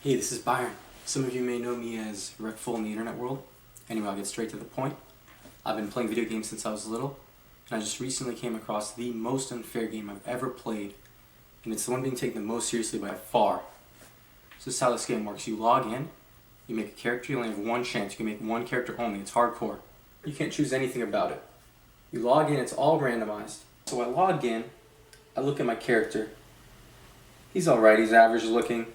Hey, this is Byron. Some of you may know me as Reckful in the internet world. Anyway, I'll get straight to the point. I've been playing video games since I was little, and I just recently came across the most unfair game I've ever played, and it's the one being taken the most seriously by far. So this is how this game works. You log in, you make a character, you only have one chance. You can make one character only. It's hardcore. You can't choose anything about it. You log in, it's all randomized. So I log in, I look at my character. He's alright, he's average looking.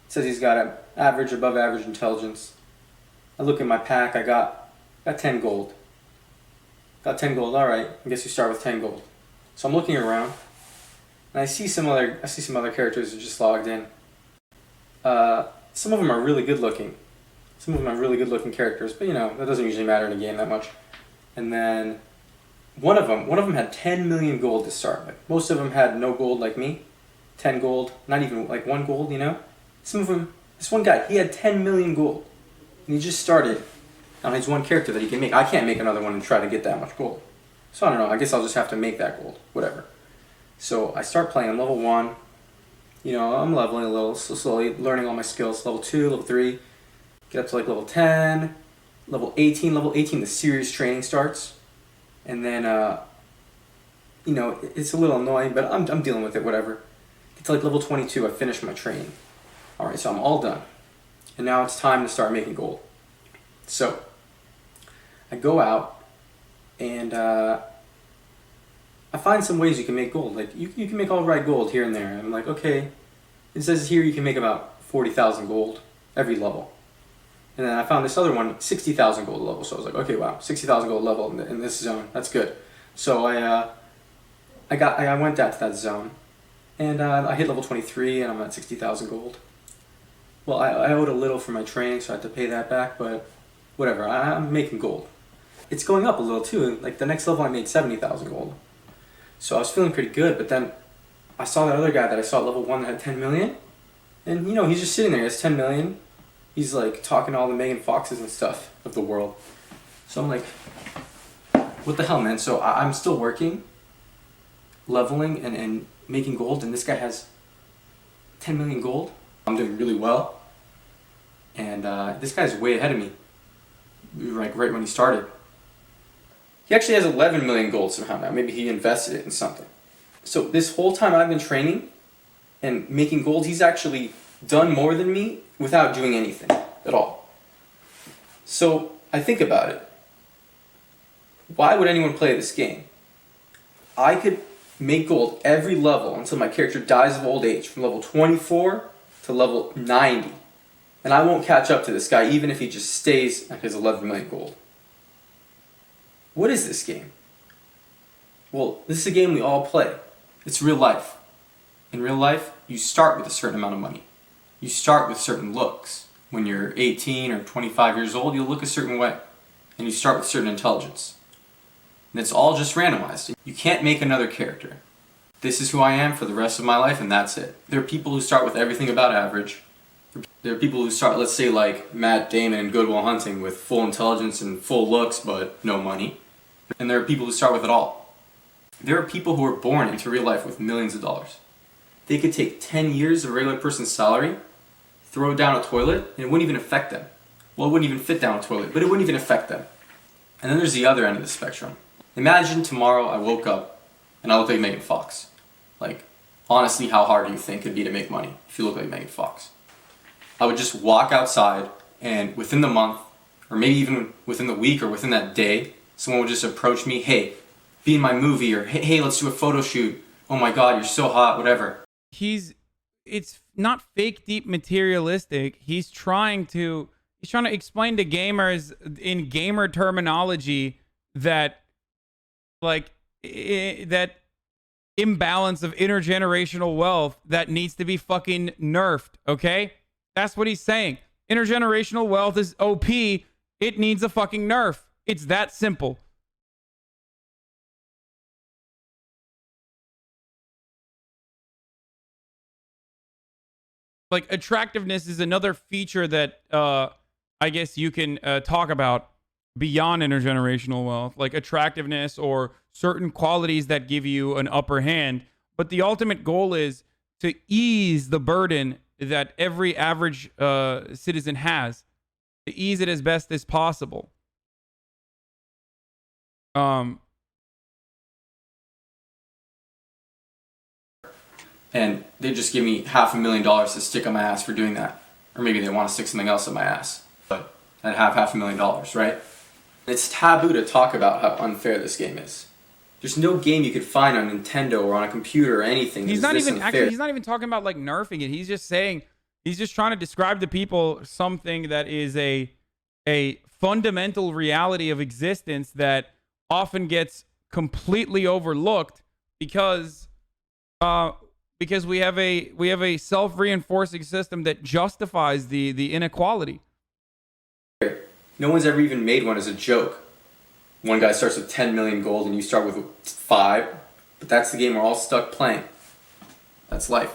Says he's got an average, above average intelligence. I look at my pack, I got 10 gold. Got 10 gold, alright. I guess you start with 10 gold. So I'm looking around, and I see some other characters who just logged in. Some of them are really good looking. Some of them are really good looking characters, but you know, that doesn't usually matter in a game that much. And then one of them had 10 million gold to start with. Most of them had no gold like me. 10 gold, not even like 1 gold, you know? Some of them, this one guy, he had 10 million gold. And he just started on his one character that he can make. I can't make another one and try to get that much gold. So I don't know, I guess I'll just have to make that gold, whatever. So I start playing, I'm level 1. You know, I'm leveling a little, so slowly, learning all my skills. Level 2, level 3, get up to like level 10, level 18. Level 18, the serious training starts. And then, you know, it's a little annoying, but I'm dealing with it, whatever. Get to like level 22, I finish my training. Alright, so I'm all done. And now it's time to start making gold. So, I go out and I find some ways you can make gold. Like, you can make all right gold here and there. I'm like, okay, it says here you can make about 40,000 gold every level. And then I found this other one, 60,000 gold level. So I was like, okay, wow, 60,000 gold level in this zone. That's good. So I went out to that zone. And I hit level 23 and I'm at 60,000 gold. Well, I owed a little for my training, so I had to pay that back, but whatever, I'm making gold. It's going up a little too. Like the next level I made 70,000 gold. So I was feeling pretty good, but then I saw that other guy that I saw at level 1 that had 10 million. And you know, he's just sitting there, he has 10 million. He's like talking to all the Megan Foxes and stuff of the world. So I'm like, what the hell, man? So I'm still working, leveling and making gold, and this guy has 10 million gold. I'm doing really well, and this guy's way ahead of me, like right when he started. He actually has 11 million gold somehow now. Maybe he invested it in something. So this whole time I've been training and making gold, he's actually done more than me without doing anything at all. So I think about it. Why would anyone play this game? I could make gold every level until my character dies of old age, from level 24 to level 90. And I won't catch up to this guy even if he just stays at his 11 million gold. What is this game? Well, this is a game we all play. It's real life. In real life, you start with a certain amount of money. You start with certain looks. When you're 18 or 25 years old, you'll look a certain way. And you start with certain intelligence. And it's all just randomized. You can't make another character. This is who I am for the rest of my life, and that's it. There are people who start with everything about average. There are people who start, let's say, like Matt Damon in Good Will Hunting with full intelligence and full looks, but no money. And there are people who start with it all. There are people who are born into real life with millions of dollars. They could take 10 years of a regular person's salary, throw it down a toilet, and it wouldn't even affect them. Well, it wouldn't even fit down a toilet, but it wouldn't even affect them. And then there's the other end of the spectrum. Imagine tomorrow I woke up and I look like Megan Fox. Like, honestly, how hard do you think it'd be to make money if you look like Megan Fox? I would just walk outside, and within the month, or maybe even within the week or within that day, someone would just approach me, hey, be in my movie, or hey, let's do a photo shoot. Oh my god, you're so hot, whatever. It's not fake deep materialistic. He's trying to explain to gamers in gamer terminology that that imbalance of intergenerational wealth that needs to be fucking nerfed, okay? That's what he's saying. Intergenerational wealth is OP. It needs a fucking nerf. It's that simple. Like, attractiveness is another feature that I guess you can talk about beyond intergenerational wealth, like attractiveness or certain qualities that give you an upper hand. But the ultimate goal is to ease the burden that every average citizen has to ease it as best as possible. And they just give me $500,000 to stick on my ass for doing that. Or maybe they want to stick something else on my ass. But I'd have $500,000, right? It's taboo to talk about how unfair this game is. There's no game you could find on Nintendo or on a computer or anything. He's not even actually. He's not even talking about like nerfing it. He's just saying, he's just trying to describe to people something that is a fundamental reality of existence that often gets completely overlooked because we have a self-reinforcing system that justifies the inequality. No one's ever even made one as a joke. One guy starts with 10 million gold and you start with 5, but that's the game we're all stuck playing. That's life.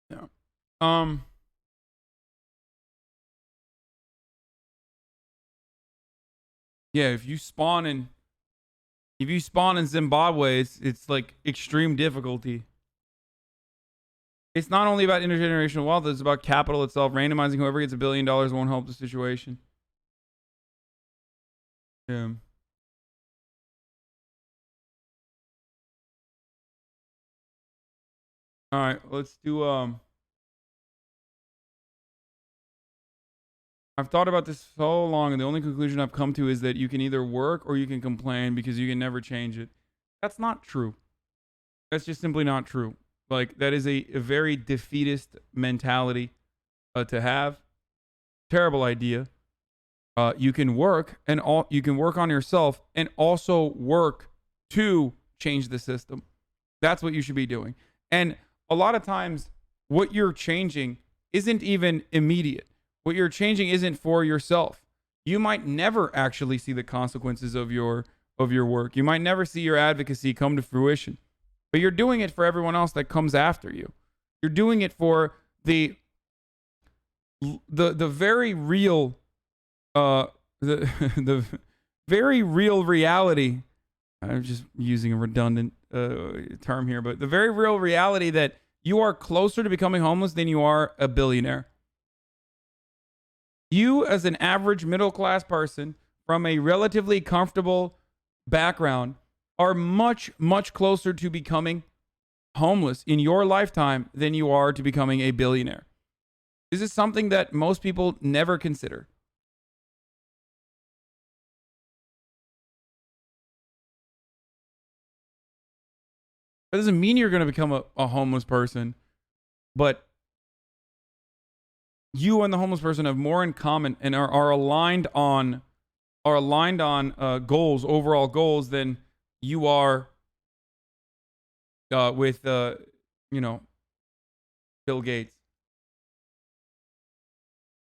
Yeah. Yeah, if you spawn in Zimbabwe, it's like extreme difficulty. It's not only about intergenerational wealth, it's about capital itself. Randomizing whoever gets $1 billion won't help the situation. Yeah. All right, let's do I've thought about this so long, and the only conclusion I've come to is that you can either work or you can complain because you can never change it. That's not true. That's just simply not true. Like, that is a very defeatist mentality to have. Terrible idea. You can work and you can work on yourself and also work to change the system. That's what you should be doing. And a lot of times, what you're changing isn't even immediate. What you're changing isn't for yourself. You might never actually see the consequences of your work. You might never see your advocacy come to fruition. But you're doing it for everyone else that comes after you. You're doing it for the very real the very real reality. I'm just using a redundant term here, but the very real reality that you are closer to becoming homeless than you are a billionaire. You, as an average middle-class person from a relatively comfortable background, are much, much closer to becoming homeless in your lifetime than you are to becoming a billionaire. This is something that most people never consider. That doesn't mean you're going to become a homeless person, but you and the homeless person have more in common and are aligned on goals, overall goals, than you are with Bill Gates.